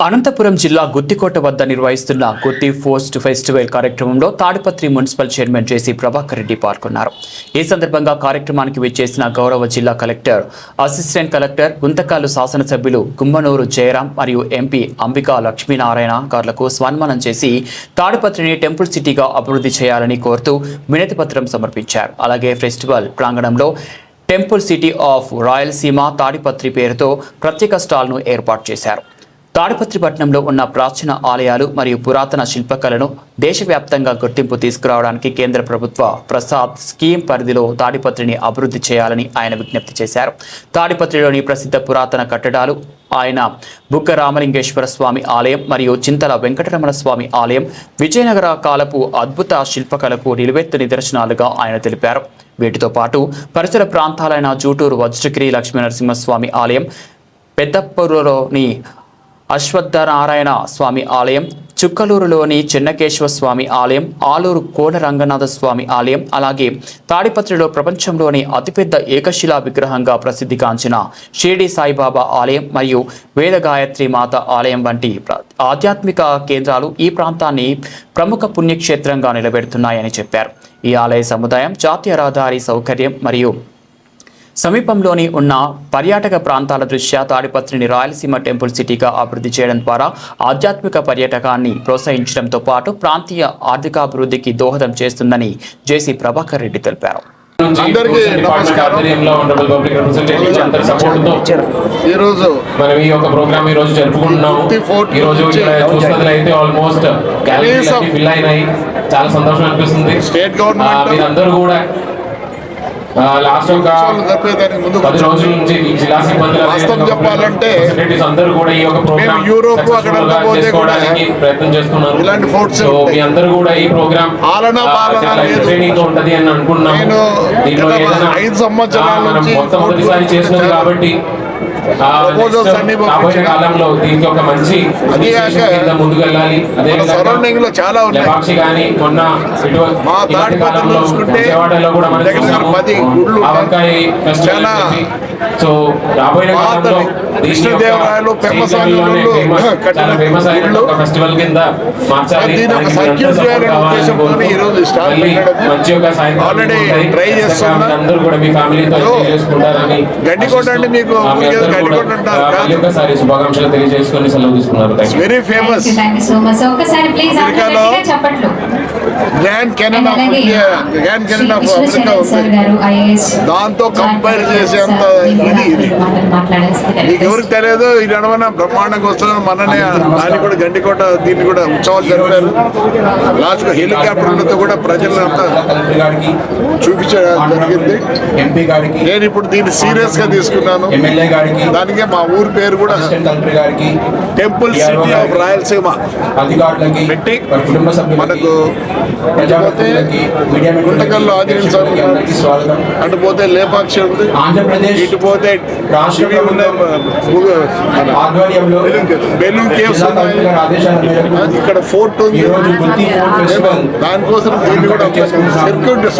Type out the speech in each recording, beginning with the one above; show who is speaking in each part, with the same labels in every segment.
Speaker 1: అనంతపురం జిల్లా గుత్తికోట వద్ద నిర్వహిస్తున్న గుత్తి ఫోస్ట్ ఫెస్టివల్ కార్యక్రమంలో తాడిపత్రి మున్సిపల్ చైర్మన్ జేసీ ప్రభాకర్ రెడ్డి పాల్గొన్నారు. ఈ సందర్భంగా కార్యక్రమానికి విచ్చేసిన గౌరవ జిల్లా కలెక్టర్, అసిస్టెంట్ కలెక్టర్, గుంతకల్లు శాసనసభ్యులు గుమ్మనూరు జయరాం మరియు ఎంపీ అంబికా లక్ష్మీనారాయణ గారులకు సన్మానం చేసి తాడిపత్రిని టెంపుల్ సిటీగా అభివృద్ధి చేయాలని కోరుతూ వినతి పత్రం సమర్పించారు. అలాగే ఫెస్టివల్ ప్రాంగణంలో temple city of Rayalaseema Tadipatri పేరుతో ప్రత్యేక స్టాల్ను ఏర్పాటు చేశారు. తాడిపత్రి పట్టణంలో ఉన్న ప్రాచీన ఆలయాలు మరియు పురాతన శిల్పకళను దేశవ్యాప్తంగా గుర్తింపు తీసుకురావడానికి కేంద్ర ప్రభుత్వ ప్రసాద్ స్కీమ్ పరిధిలో తాడిపత్రిని అభివృద్ధి చేయాలని ఆయన విజ్ఞప్తి చేశారు. తాడిపత్రిలోని ప్రసిద్ధ పురాతన కట్టడాలు ఆయన బుగ్గ రామలింగేశ్వర స్వామి ఆలయం మరియు చింతల వెంకటరమణ స్వామి ఆలయం విజయనగర కాలపు అద్భుత శిల్పకళకు నిలువెత్తు నిదర్శనాలుగా ఆయన తెలిపారు. వీటితో పాటు పరిసర ప్రాంతాలైన జూటూరు వజ్రగిరి లక్ష్మీనరసింహస్వామి ఆలయం, పెద్దప్పూరులోని అశ్వత్థనారాయణ స్వామి ఆలయం, చుక్కలూరులోని చెన్నకేశ్వర స్వామి ఆలయం, ఆలూరు కోన రంగనాథ స్వామి ఆలయం, అలాగే తాడిపత్రిలో ప్రపంచంలోని అతిపెద్ద ఏకశిలా విగ్రహంగా ప్రసిద్ధిగాంచిన షిరిడి సాయిబాబా ఆలయం మరియు వేదగాయత్రి మాత ఆలయం వంటి ఆధ్యాత్మిక కేంద్రాలు ఈ ప్రాంతాన్ని ప్రముఖ పుణ్యక్షేత్రంగా నిలబెడుతున్నాయని చెప్పారు. ఈ ఆలయ సముదాయం జాతీయ రహదారి సౌకర్యం మరియు సమీపంలోని ఉన్న పర్యాటక ప్రాంతాల దృష్ట్యా తాడిపత్రిని రాయలసీమ టెంపుల్ సిటీగా అభివృద్ధి చేయడం ద్వారా ఆధ్యాత్మిక పర్యాటకాన్ని ప్రోత్సహించడంతో పాటు ప్రాంతీయ ఆర్థికాభివృద్ధికి దోహదం చేస్తుందని జేసీ ప్రభాకర్ రెడ్డి తెలిపారు.
Speaker 2: అందరికీ నమస్కారం. ఈ రోజు
Speaker 3: మనం ఈ యొక్క ప్రోగ్రామ్ ఈ రోజు జరుపుకుంటున్నాము. ఈ రోజు చూసినట్లయితే ఆల్మోస్ట్ ఫిల్ అయినాయి. చాలా సంతోషం అనిపిస్తుంది.
Speaker 2: స్టేట్ గవర్నమెంట్
Speaker 3: మీరందరూ కూడా లాస్ట్ ఒక 10 రోజుల నుంచి జిల్లా సిబ్బంది
Speaker 2: చెప్పాలంటే
Speaker 3: అందరూ కూడా ఈ యొక్క ప్రోగ్రామ్
Speaker 2: యూరోప్
Speaker 3: చేసుకోవడానికి ప్రయత్నం చేస్తున్నారు.
Speaker 2: ఇలాంటి ఫోర్ట్స్
Speaker 3: మీ అందరూ కూడా ఈ ప్రోగ్రామ్ ట్రైనింగ్ ఉంటది అని అనుకున్నాము. దీంట్లో ఏదైనా
Speaker 2: 5 సంవత్సరాల నుంచి
Speaker 3: మొట్టమొదటిసారి చేసినది కాబట్టి కాలంలో దీనికి ఒక మంచి ముందుకు వెళ్ళాలి.
Speaker 2: సరౌండింగ్ లో చాలా ఉన్నాయి.
Speaker 3: కానీ మొన్న విజయవాడలో కూడా సో రాబోయే కాలంలో
Speaker 2: కృష్ణదేవరాయలు
Speaker 3: ఫెస్టివల్ కింద మార్చాలి. అందరూ కూడా మీ ఫ్యామిలీతో చేసుకుంటారని
Speaker 2: గడ్డికోట అంటే మీకు
Speaker 3: శుభాకాంక్షలు తెలియజేసుకొని సెలవు తీసుకున్నారు.
Speaker 2: Very famous grand Canaan of India, grand Canaan of America ఉంది. దాంతో కంపేర్ చేసేంత ఇది మీకు ఎవరికి తెలియదు. ఈ నడవన బ్రహ్మాండంగా వస్తున్న మననే దాన్ని కూడా గండికోట దీన్ని కూడా ఉత్సవాలు జరిపారు. లాస్ట్ హెలికాప్టర్లతో కూడా ప్రజలంతా చూపించడం జరిగింది. నేను ఇప్పుడు దీన్ని సీరియస్ గా తీసుకున్నాను. దానికే మా ఊరి పేరు కూడా టెంపుల్ సిటీ ఆఫ్ రాయలసీమ పెట్టి మనకు గుంటకల్లు ఆంజనేయ స్వామి అటు పోతే లేపాక్షి ఉంది, ఇటు పోతే బెలూన్ కేవ్స్ ఇక్కడ ఫోర్ట్ ఉంది. దానికోసం దీన్ని కూడా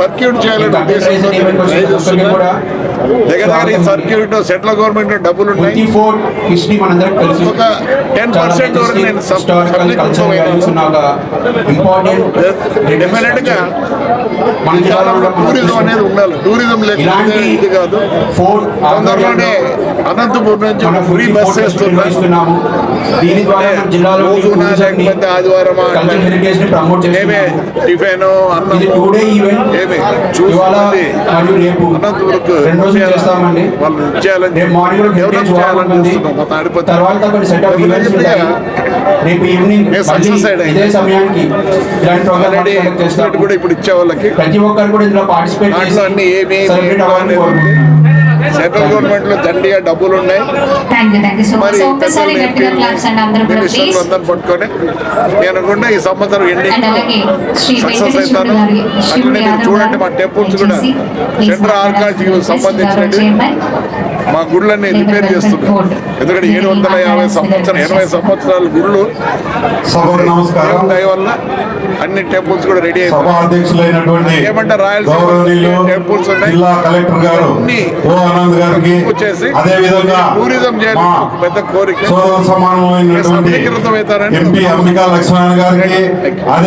Speaker 2: సర్క్యూట్ చేయాలని ఉద్దేశంతో దగ్గర ఈ సర్క్యూట్ సెంట్రల్ గవర్నమెంట్ డబ్బులు ఉన్నాయి. ఒక 10% వరకు నేను డెఫినెట్ గా టూరిజం అనేది ఉండాలి. టూరిజం లేకపోతే ఇది కాదు. తొందరలోనే అనంతపురం నుంచి ఫ్రీ బస్ వేస్తున్నాము. ఆదివారం ఏమే టిఫిన్ అన్నం ఏమే చూసుకోవాలి. అనంతపురంకు వాళ్ళు చేయాలని కూడా ఇప్పుడు ఇచ్చే వాళ్ళకి
Speaker 3: ప్రతి ఒక్కరు కూడా ఇందులో పార్టిసిపేట్ చేసి
Speaker 2: అన్ని ఏమి సెంట్రల్ గవర్నమెంట్ లో దండిగా డబ్బులు ఉన్నాయి. మరి అందరూ పట్టుకొని నేను కూడా ఈ సంవత్సరం ఎండింగ్ సక్సెస్ అవుతాను. అట్లనే మీరు చూడండి మా టెంపుల్స్ కూడా సెంట్రల్ ఆర్కాలజీకి సంబంధించినవి మా గుళ్ళని రిపేర్ చేస్తున్నారు. ఎందుకంటే 780 సంవత్సరాల గుళ్ళు
Speaker 4: సభకు నమస్కారం.
Speaker 2: దయ వల్ల అన్ని టెంపుల్స్ కూడా రెడీ
Speaker 4: సభ
Speaker 2: అయిపోయి
Speaker 4: అధ్యక్షులైనటువంటి
Speaker 2: ఏమంటే
Speaker 4: గౌరవనీయులు
Speaker 2: టెంపుల్స్ ఉన్నాయి.
Speaker 4: జిల్లా కలెక్టర్ గారు ఓ ఆనంద్ గారికి
Speaker 2: వచ్చేసి
Speaker 4: అదే విధంగా
Speaker 2: టూరిజం చేయాలి
Speaker 4: మా
Speaker 2: పెద్ద కోరిక
Speaker 4: సోదర సమానమైనటువంటి
Speaker 2: సఫలీకృతం అవుతారని
Speaker 4: ఎంపీ అంబికా లక్ష్మణ్ గారికి అదే